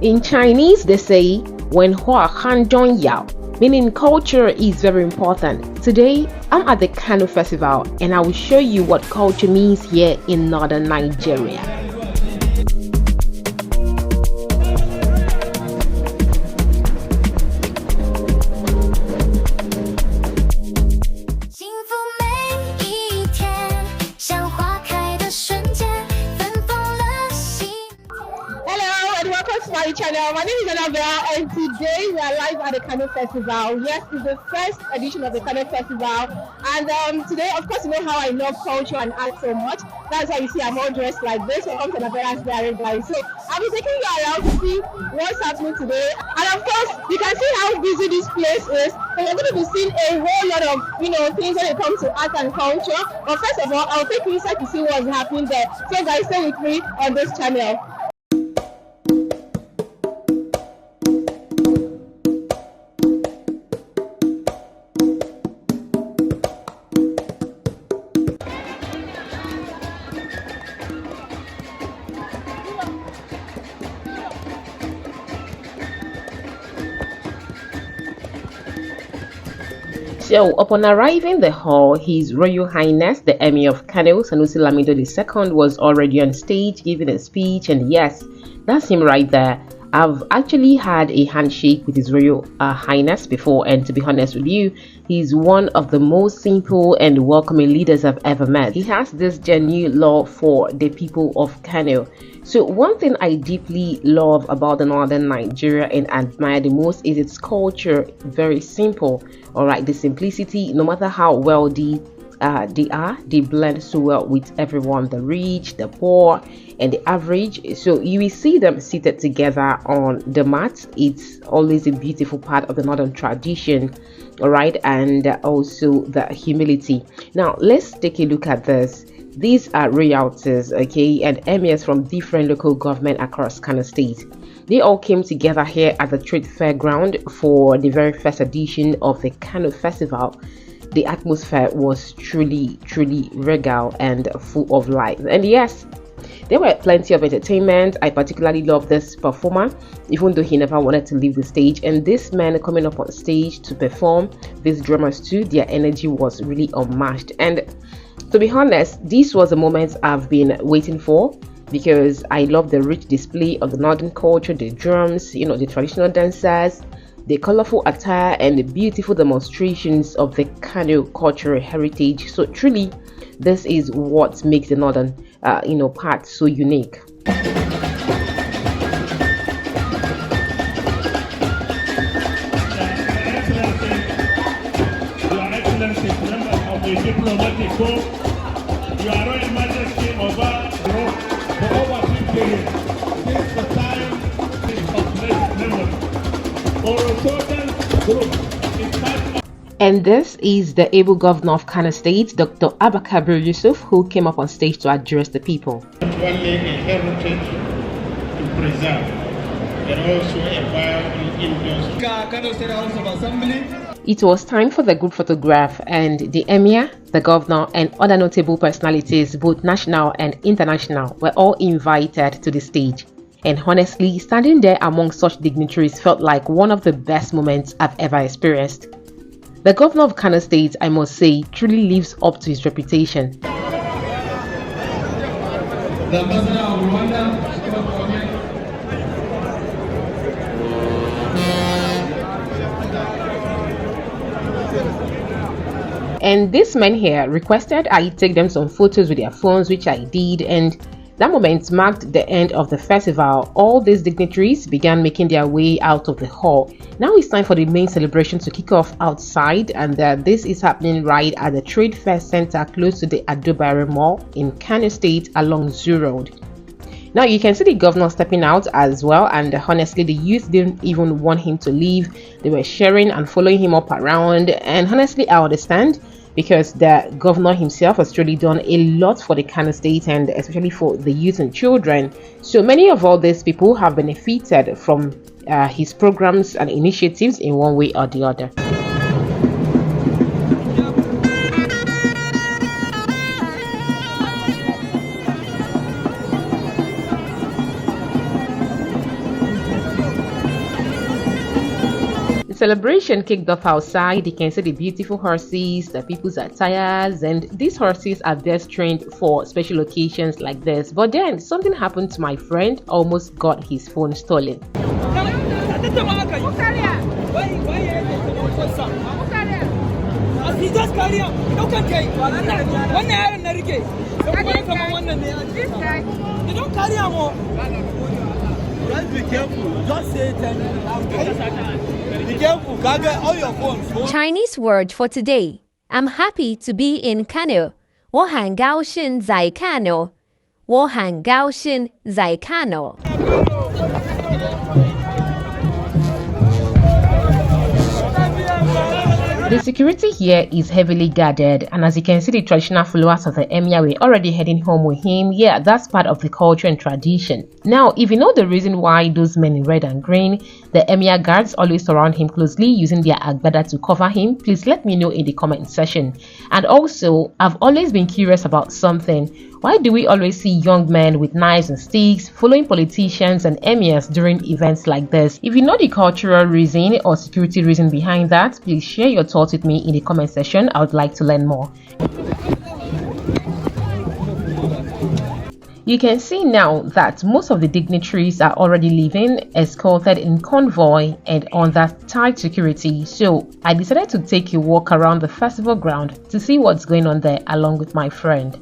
In Chinese, they say, when hua han zhong yao, meaning culture is very important. Today, I'm at the Kano Festival and I will show you what culture means here in northern Nigeria. My channel. My name is Annabelle and today we are live at the Kano Festival. Yes, it's the first edition of the Kano Festival, and today, of course, you know how I love culture and art so much. That's why you see I'm all dressed like this. Welcome to Annabella's Diary, guys. So I'll be taking you around to see what's happening today, and of course you can see how busy this place is. So you're going to be seeing a whole lot of things when it comes to art and culture. But first of all, I'll take you inside to see what's happening there. So guys, stay with me on this channel. So, upon arriving the hall, His Royal Highness, the Emir of Kano, Sanusi Lamido II, was already on stage giving a speech, and yes, that's him right there. I've actually had a handshake with His Royal Highness before, and to be honest with you, he's one of the most simple and welcoming leaders I've ever met. He has this genuine love for the people of Kano. So one thing I deeply love about the northern Nigeria and admire the most is its culture. Very simple. All right, the simplicity, no matter how wealthy they blend so well with everyone, the rich, the poor, and the average. So you will see them seated together on the mat. It's always a beautiful part of the northern tradition. All right, and also the humility. Now let's take a look at this. These are royalties, okay, and emirs from different local government across Kano State. They all came together here at the Trade Fair ground for the very first edition of the Kano Festival. The atmosphere was truly regal and full of life. And yes, there were plenty of entertainment. I particularly love this performer, even though he never wanted to leave the stage. And this man coming up on stage to perform, these drummers too, their energy was really unmatched. And to be honest, this was a moment I've been waiting for, because I love the rich display of the northern culture, the drums, the traditional dancers, the colorful attire, and the beautiful demonstrations of the Kano cultural heritage. So truly, this is what makes the northern part so unique. Your Royal Majesty for over 3 periods since the time of memory. And this is the able governor of Kano State, Dr. Abakabir Yusuf, who came up on stage to address the people. Only a heritage to preserve and also a viable industry. Kano State House of Assembly. It was time for the group photograph, and the Emir, the governor, and other notable personalities, both national and international, were all invited to the stage. And honestly, standing there among such dignitaries felt like one of the best moments I've ever experienced. The governor of Kano State, I must say, truly lives up to his reputation. The ambassador of Rwanda, and this man here requested I take them some photos with their phones, which I did, and that moment marked the end of the festival. All these dignitaries began making their way out of the hall. Now it's time for the main celebration to kick off outside, and this is happening right at the Trade Fair Center close to the Adobare Mall in Kano State along Zoo Road. Now you can see the governor stepping out as well, and honestly the youth didn't even want him to leave. They were sharing and following him up around, and honestly I understand, because the governor himself has truly done a lot for the Kano State and especially for the youth and children. So many of all these people have benefited from his programs and initiatives in one way or the other. celebration kicked off outside. You can see the beautiful horses, the people's attires, and these horses are best trained for special occasions like this. But then something happened to my friend, almost got his phone stolen. Be careful. Just say it. Be careful. Get all your phones. Chinese word for today. I'm happy to be in Kano. 我很高兴在 Kano. 我很高兴在 Kano. The security here is heavily guarded, and as you can see, the traditional followers of the Emir were already heading home with him. Yeah, that's part of the culture and tradition. Now, if you know the reason why those men in red and green, the Emir guards always surround him closely using their agbada to cover him, please let me know in the comment section. And also, I've always been curious about something. Why do we always see young men with knives and sticks following politicians and emirs during events like this? If you know the cultural reason or security reason behind that, please share your thoughts with me in the comment section. I would like to learn more. You can see now that most of the dignitaries are already leaving, escorted in convoy and under tight security. So I decided to take a walk around the festival ground to see what's going on there along with my friend.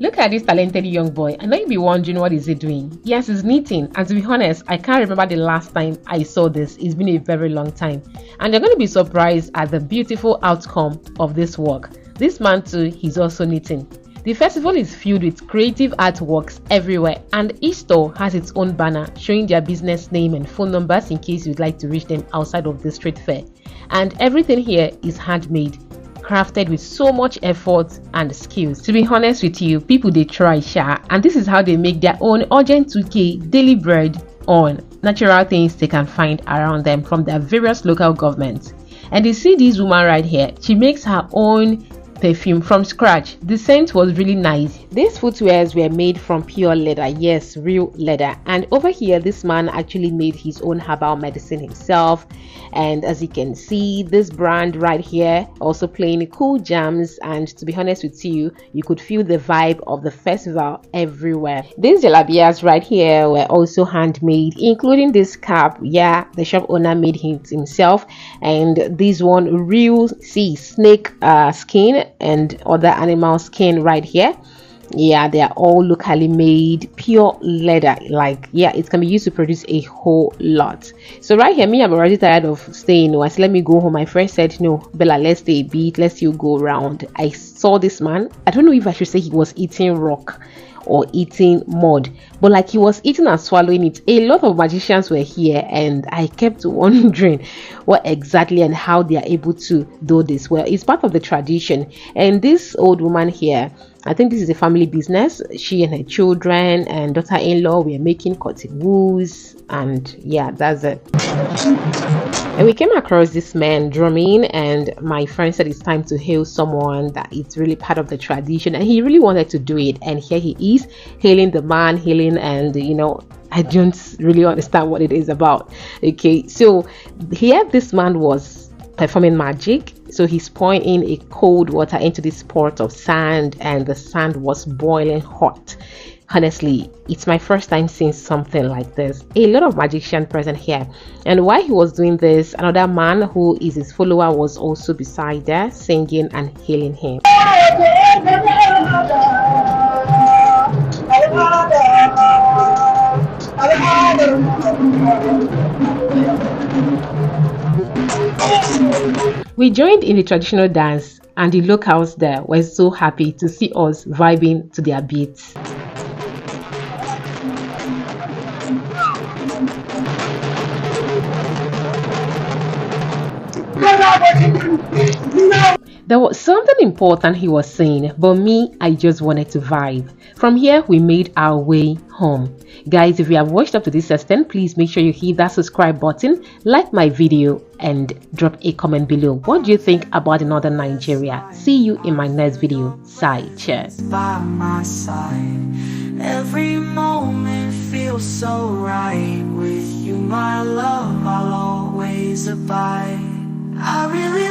Look at this talented young boy. I know you'll be wondering what is he doing. Yes, he's knitting, and to be honest, I can't remember the last time I saw this. It's been a very long time, and you're going to be surprised at the beautiful outcome of this work. This man too, he's also knitting. The festival is filled with creative artworks everywhere, and each store has its own banner showing their business name and phone numbers in case you'd like to reach them outside of the street fair. And everything here is handmade, crafted with so much effort and skills. To be honest with you, people they try sha, and this is how they make their own urgent 2k daily bread on natural things they can find around them from their various local governments. And you see this woman right here, she makes her own perfume from scratch. The scent was really nice. These footwears were made from pure leather, yes, real leather. And over here, this man actually made his own herbal medicine himself. And as you can see, this brand right here also playing cool jams, and to be honest with you, you could feel the vibe of the festival everywhere. These jalabias right here were also handmade, including this cap. Yeah, the shop owner made it himself. And this one, real snake skin and other animal skin right here. Yeah, they are all locally made, pure leather. Like, yeah, it can be used to produce a whole lot. So right here, me, I'm already tired of staying. I said, let me go home. My friend said, no, Bella, let's stay a bit, let's you go around. I saw this man. I don't know if I should say he was eating rock or eating mud, but like he was eating and swallowing it. A lot of magicians were here, and I kept wondering what exactly and how they are able to do this. Well, it's part of the tradition. And this old woman here, I think this is a family business. She and her children and daughter-in-law were making cotton wools, and yeah, that's it. And we came across this man drumming, and my friend said it's time to hail someone, that it's really part of the tradition, and he really wanted to do it. And here he is hailing the man, and you know, I don't really understand what it is about. Okay, so here this man was performing magic. So he's pouring in a cold water into this pot of sand, and the sand was boiling hot. Honestly, it's my first time seeing something like this. A lot of magicians present here. And while he was doing this, another man who is his follower was also beside there, singing and hailing him. We joined in the traditional dance, and the locals there were so happy to see us vibing to their beats. There was something important he was saying, but me, I just wanted to vibe. From here, we made our way home. Guys, if you have watched up to this extent, please make sure you hit that subscribe button, like my video, and drop a comment below. What do you think about the Northern Nigeria? See you in my next video. Side cheers. By my side, every moment feels so right with you, my love. I'll always days abide. I really